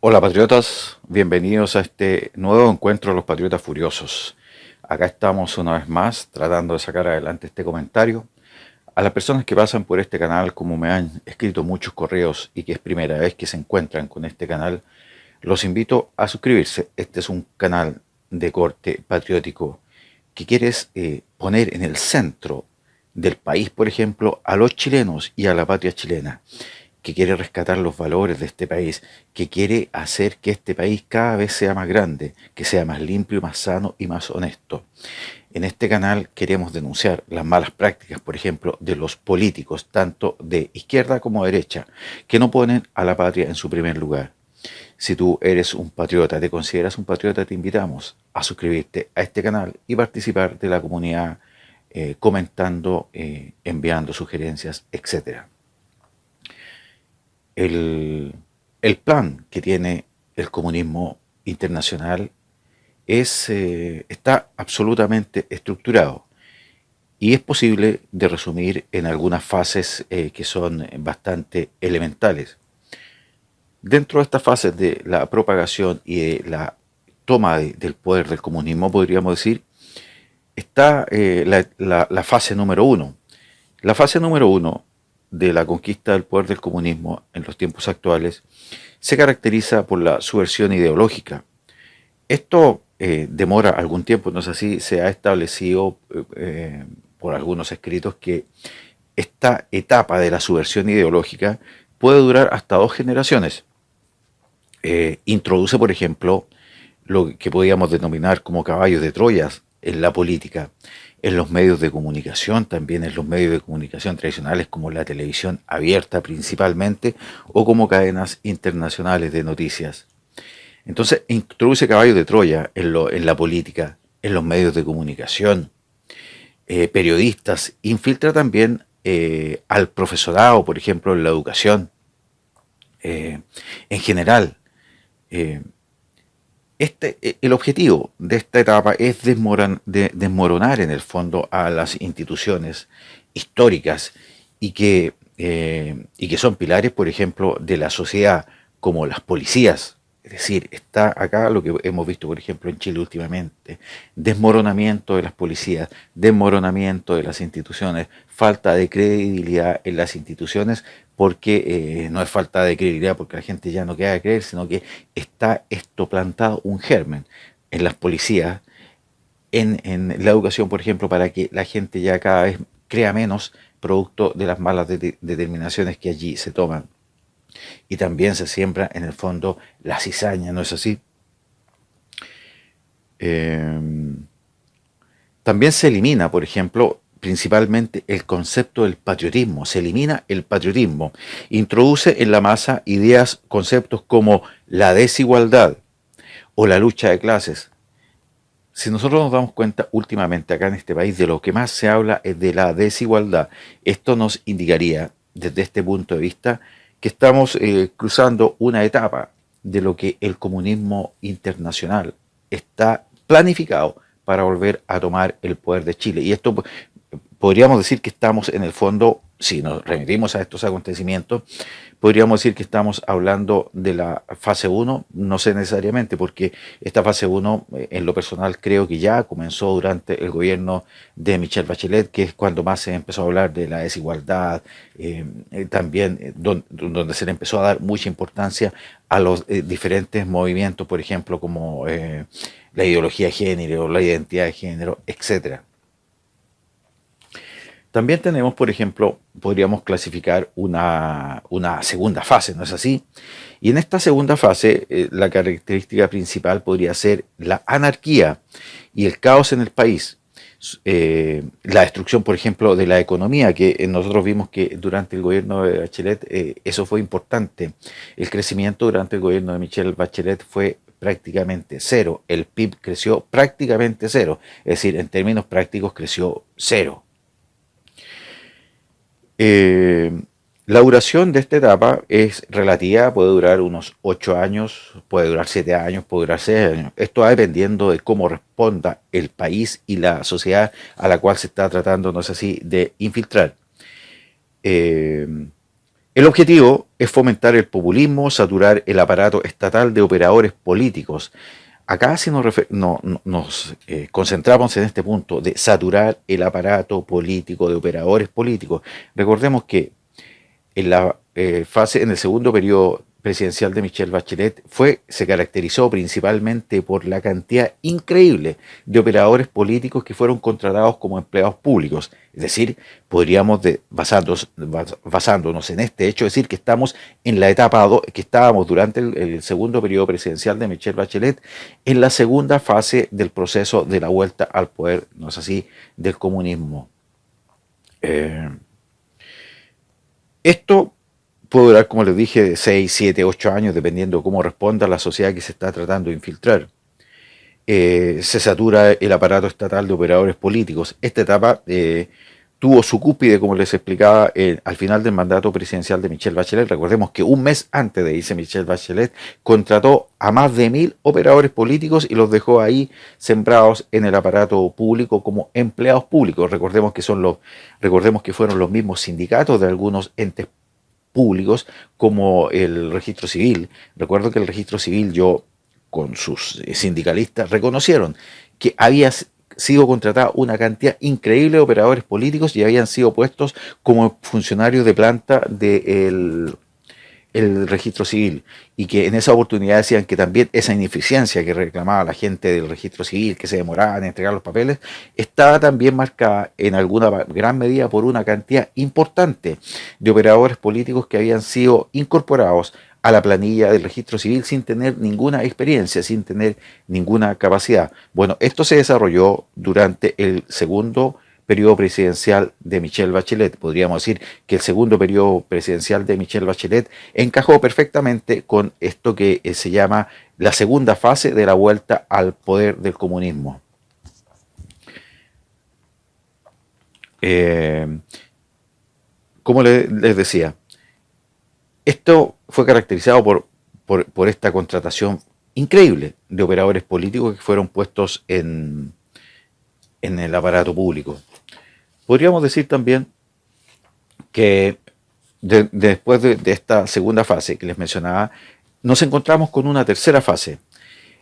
Hola patriotas, bienvenidos a este nuevo encuentro de los Patriotas Furiosos. Acá estamos una vez más tratando de sacar adelante este comentario. A las personas que pasan por este canal, como me han escrito muchos correos y que es primera vez que se encuentran con este canal, los invito a suscribirse. Este es un canal de corte patriótico que quieres poner en el centro del país, por ejemplo, a los chilenos y a la patria chilena, que quiere rescatar los valores de este país, que quiere hacer que este país cada vez sea más grande, que sea más limpio, más sano y más honesto. En este canal queremos denunciar las malas prácticas, por ejemplo, de los políticos, tanto de izquierda como derecha, que no ponen a la patria en su primer lugar. Si tú eres un patriota, te consideras un patriota, te invitamos a suscribirte a este canal y participar de la comunidad comentando, enviando sugerencias, etcétera. El, el plan que tiene el comunismo internacional está absolutamente estructurado y es posible de resumir en algunas fases que son bastante elementales. Dentro de estas fases de la propagación y de la toma del poder del comunismo, podríamos decir, está la fase número uno. La fase número uno de la conquista del poder del comunismo en los tiempos actuales se caracteriza por la subversión ideológica. Esto demora algún tiempo, no es así, se ha establecido por algunos escritos que esta etapa de la subversión ideológica puede durar hasta 2 generaciones. Introduce, por ejemplo, lo que podríamos denominar como caballos de Troya en la política, en los medios de comunicación, también en los medios de comunicación tradicionales como la televisión abierta principalmente o como cadenas internacionales de noticias. Entonces introduce caballos de Troya en la política, en los medios de comunicación, periodistas, infiltra también al profesorado, por ejemplo, en la educación, en general. Eh, el objetivo de esta etapa es desmoronar en el fondo a las instituciones históricas y que son pilares, por ejemplo, de la sociedad, como las policías. Es decir, está acá lo que hemos visto, por ejemplo, en Chile últimamente: desmoronamiento de las policías, desmoronamiento de las instituciones, falta de credibilidad en las instituciones, porque no es falta de credibilidad porque la gente ya no queda creer, sino que está esto plantado un germen en las policías, en la educación, por ejemplo, para que la gente ya cada vez crea menos, producto de las malas determinaciones que allí se toman. Y también se siembra en el fondo la cizaña, ¿no es así? Eh, También se elimina, por ejemplo, principalmente el concepto del patriotismo. Se elimina el patriotismo. Introduce en la masa ideas, conceptos como la desigualdad o la lucha de clases. Si nosotros nos damos cuenta últimamente acá en este país, de lo que más se habla es de la desigualdad. Esto nos indicaría, desde este punto de vista, que estamos cruzando una etapa de lo que el comunismo internacional está planificado para volver a tomar el poder de Chile. Y esto podríamos decir que estamos en el fondo, si nos remitimos a estos acontecimientos, podríamos decir que estamos hablando de la fase uno. No sé necesariamente, porque esta fase uno, en lo personal, creo que ya comenzó durante el gobierno de Michelle Bachelet, que es cuando más se empezó a hablar de la desigualdad, también donde se le empezó a dar mucha importancia a los diferentes movimientos, por ejemplo, como la ideología de género, la identidad de género, etcétera. También tenemos, por ejemplo, podríamos clasificar una segunda fase, ¿no es así? Y en esta segunda fase, la característica principal podría ser la anarquía y el caos en el país. La destrucción, por ejemplo, de la economía, que nosotros vimos que durante el gobierno de Bachelet eso fue importante. El crecimiento durante el gobierno de Michelle Bachelet fue prácticamente cero. El PIB creció prácticamente cero. Es decir, en términos prácticos creció cero. Eh, la duración de esta etapa es relativa, puede durar unos 8 años, puede durar 7 años, puede durar 6 años. Esto va dependiendo de cómo responda el país y la sociedad a la cual se está tratando, no es así, de infiltrar. Eh, El objetivo es fomentar el populismo, saturar el aparato estatal de operadores políticos. Acá si nos concentramos en este punto de saturar el aparato político de operadores políticos. Recordemos que en la en el segundo periodo presidencial de Michelle Bachelet se caracterizó principalmente por la cantidad increíble de operadores políticos que fueron contratados como empleados públicos. Es decir, podríamos, basándonos en este hecho, decir que estamos en la etapa 2, que estábamos durante el segundo periodo presidencial de Michelle Bachelet, en la segunda fase del proceso de la vuelta al poder, no es así, del comunismo. Esto puede durar, como les dije, de 6, 7, 8 años, dependiendo de cómo responda la sociedad que se está tratando de infiltrar. Se satura el aparato estatal de operadores políticos. Esta etapa tuvo su cúspide, como les explicaba, al final del mandato presidencial de Michelle Bachelet. Recordemos que un mes antes de irse Michelle Bachelet contrató a más de 1000 operadores políticos y los dejó ahí sembrados en el aparato público como empleados públicos. Recordemos que fueron los mismos sindicatos de algunos entes públicos como el registro civil. Recuerdo que el registro civil, con sus sindicalistas, reconocieron que había sido contratada una cantidad increíble de operadores políticos y habían sido puestos como funcionarios de planta del registro civil, y que en esa oportunidad decían que también esa ineficiencia que reclamaba la gente del registro civil, que se demoraba en entregar los papeles, estaba también marcada en alguna gran medida por una cantidad importante de operadores políticos que habían sido incorporados a la planilla del registro civil sin tener ninguna experiencia, sin tener ninguna capacidad. Bueno, esto se desarrolló durante el segundo periodo presidencial de Michelle Bachelet. Podríamos decir que el segundo periodo presidencial de Michelle Bachelet encajó perfectamente con esto que se llama la segunda fase de la vuelta al poder del comunismo. Como les decía, esto fue caracterizado por esta contratación increíble de operadores políticos que fueron puestos en el aparato público. Podríamos decir también que después de esta segunda fase que les mencionaba, nos encontramos con una tercera fase.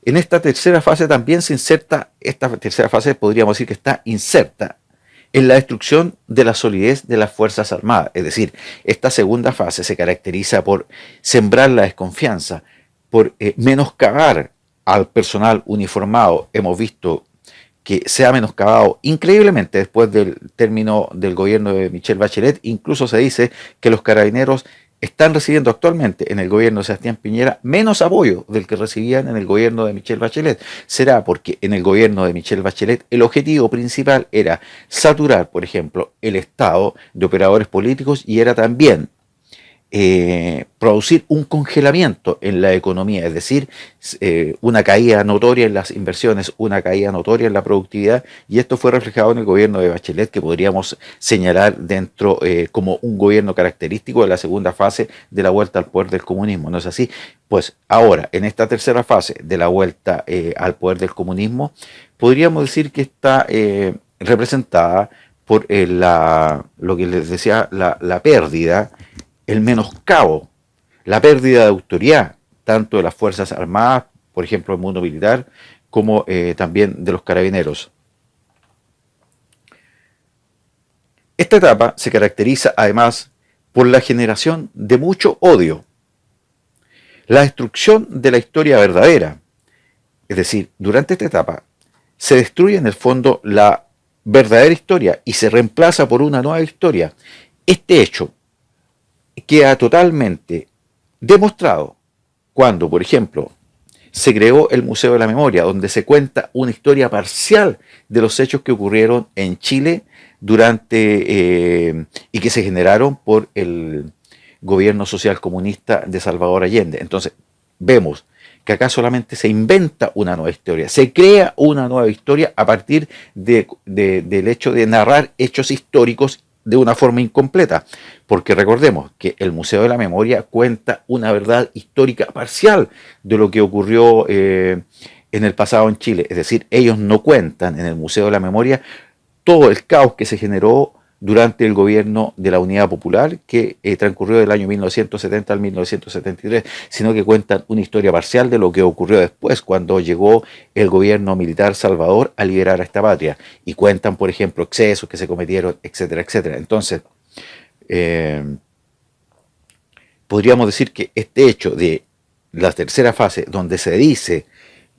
En esta tercera fase también se inserta, esta tercera fase podríamos decir que está inserta en la destrucción de la solidez de las Fuerzas Armadas. Es decir, esta segunda fase se caracteriza por sembrar la desconfianza, por menoscabar al personal uniformado. Hemos visto que se ha menoscabado increíblemente después del término del gobierno de Michelle Bachelet. Incluso se dice que los carabineros están recibiendo actualmente en el gobierno de Sebastián Piñera menos apoyo del que recibían en el gobierno de Michelle Bachelet. Será porque en el gobierno de Michelle Bachelet el objetivo principal era saturar, por ejemplo, el Estado de operadores políticos, y era también producir un congelamiento en la economía, es decir, una caída notoria en las inversiones, una caída notoria en la productividad, y esto fue reflejado en el gobierno de Bachelet, que podríamos señalar dentro como un gobierno característico de la segunda fase de la vuelta al poder del comunismo. ¿No es así? Pues ahora, en esta tercera fase de la vuelta al poder del comunismo, podríamos decir que está representada por lo que les decía, la pérdida, el menoscabo, la pérdida de autoridad, tanto de las Fuerzas Armadas, por ejemplo, el mundo militar, como también de los carabineros. Esta etapa se caracteriza además por la generación de mucho odio, la destrucción de la historia verdadera. Es decir, durante esta etapa se destruye en el fondo la verdadera historia y se reemplaza por una nueva historia. Este hecho queda totalmente demostrado cuando, por ejemplo, se creó el Museo de la Memoria, donde se cuenta una historia parcial de los hechos que ocurrieron en Chile y que se generaron por el gobierno social comunista de Salvador Allende. Entonces, vemos que acá solamente se inventa una nueva historia, se crea una nueva historia a partir del hecho de narrar hechos históricos de una forma incompleta, porque recordemos que el Museo de la Memoria cuenta una verdad histórica parcial de lo que ocurrió en el pasado en Chile. Es decir, ellos no cuentan en el Museo de la Memoria todo el caos que se generó durante el gobierno de la Unidad Popular, que transcurrió del año 1970 al 1973, sino que cuentan una historia parcial de lo que ocurrió después, cuando llegó el gobierno militar Salvador a liberar a esta patria, y cuentan, por ejemplo, excesos que se cometieron, etcétera, etcétera. Entonces, podríamos decir que este hecho de la tercera fase, donde se dice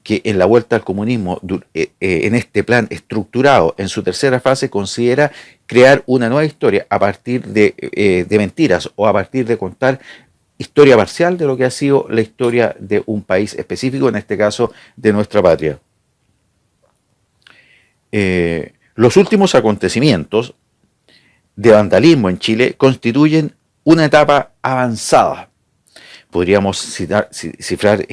que en la vuelta al comunismo, en este plan estructurado, en su tercera fase, considera crear una nueva historia a partir de mentiras, o a partir de contar historia parcial de lo que ha sido la historia de un país específico, en este caso de nuestra patria. Los últimos acontecimientos de vandalismo en Chile constituyen una etapa avanzada. Podríamos cifrar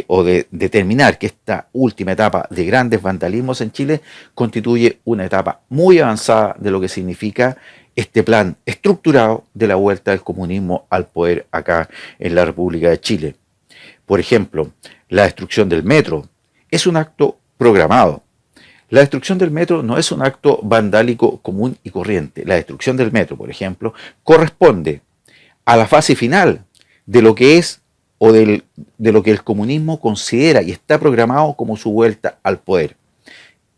o determinar que esta última etapa de grandes vandalismos en Chile constituye una etapa muy avanzada de lo que significa este plan estructurado de la vuelta del comunismo al poder acá en la República de Chile. Por ejemplo, la destrucción del metro es un acto programado. La destrucción del metro no es un acto vandálico común y corriente. La destrucción del metro, por ejemplo, corresponde a la fase final de lo que es de lo que el comunismo considera y está programado como su vuelta al poder.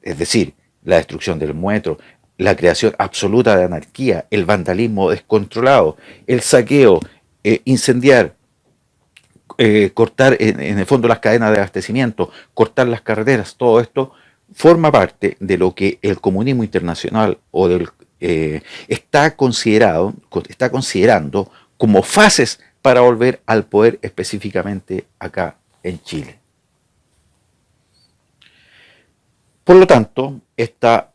Es decir, la destrucción del metro, la creación absoluta de anarquía, el vandalismo descontrolado, el saqueo, incendiar, cortar en el fondo las cadenas de abastecimiento, cortar las carreteras, todo esto forma parte de lo que el comunismo internacional está considerando como fases para volver al poder, específicamente acá en Chile. Por lo tanto, estas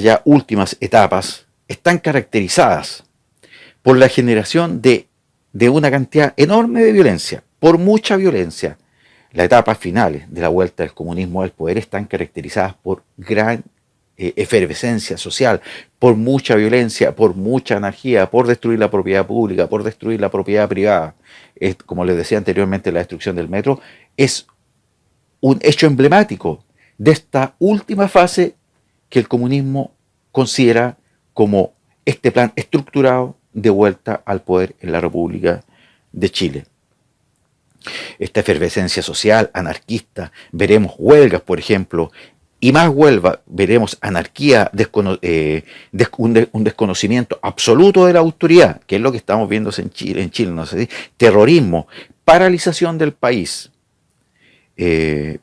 ya últimas etapas están caracterizadas por la generación de una cantidad enorme de violencia, por mucha violencia. Las etapas finales de la vuelta del comunismo al poder están caracterizadas por gran efervescencia social, por mucha violencia, por mucha anarquía, por destruir la propiedad pública, por destruir la propiedad privada. Como les decía anteriormente, la destrucción del metro es un hecho emblemático de esta última fase que el comunismo considera como este plan estructurado de vuelta al poder en la República de Chile. Esta efervescencia social, anarquista, veremos huelgas, por ejemplo, y más huelga, veremos anarquía, un desconocimiento absoluto de la autoridad, que es lo que estamos viendo en Chile, no sé, terrorismo, paralización del país,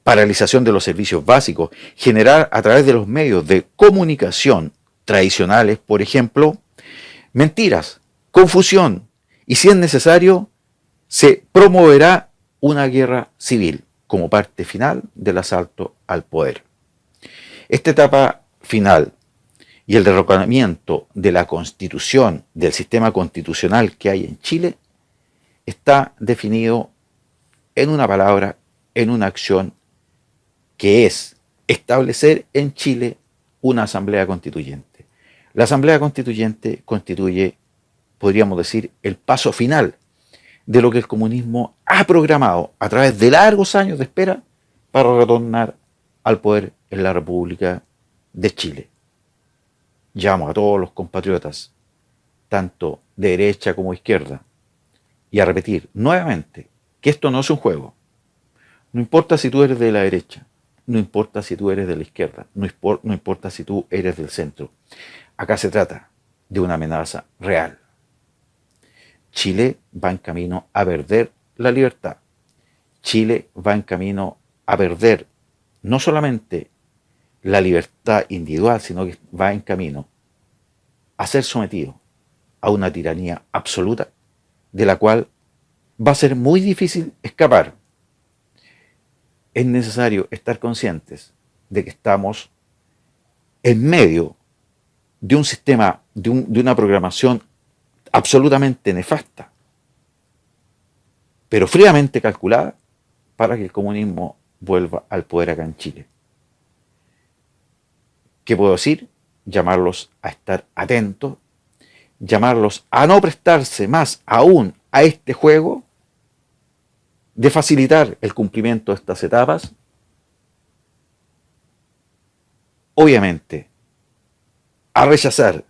paralización de los servicios básicos, generar a través de los medios de comunicación tradicionales, por ejemplo, mentiras, confusión, y si es necesario, se promoverá una guerra civil como parte final del asalto al poder. Esta etapa final y el derrocamiento de la Constitución, del sistema constitucional que hay en Chile, está definido en una palabra, en una acción, que es establecer en Chile una asamblea constituyente. La asamblea constituyente constituye, podríamos decir, el paso final de lo que el comunismo ha programado a través de largos años de espera para retornar al poder en la República de Chile. Llamo a todos los compatriotas, tanto de derecha como de izquierda, y a repetir nuevamente que esto no es un juego. No importa si tú eres de la derecha, no importa si tú eres de la izquierda, no importa si tú eres del centro. Acá se trata de una amenaza real. Chile va en camino a perder la libertad. Chile va en camino a perder no solamente la libertad individual, sino que va en camino a ser sometido a una tiranía absoluta, de la cual va a ser muy difícil escapar. Es necesario estar conscientes de que estamos en medio de un sistema, de una programación absolutamente nefasta, pero fríamente calculada para que el comunismo vuelva al poder acá en Chile. ¿Qué puedo decir? Llamarlos a estar atentos, llamarlos a no prestarse más aún a este juego de facilitar el cumplimiento de estas etapas. Obviamente, a rechazar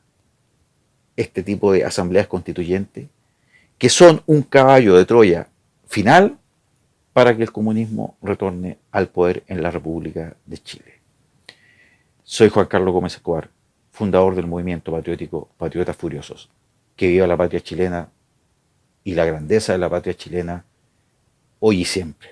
este tipo de asambleas constituyentes, que son un caballo de Troya final para que el comunismo retorne al poder en la República de Chile. Soy Juan Carlos Gómez Escobar, fundador del movimiento patriótico Patriotas Furiosos. Que viva la patria chilena y la grandeza de la patria chilena hoy y siempre.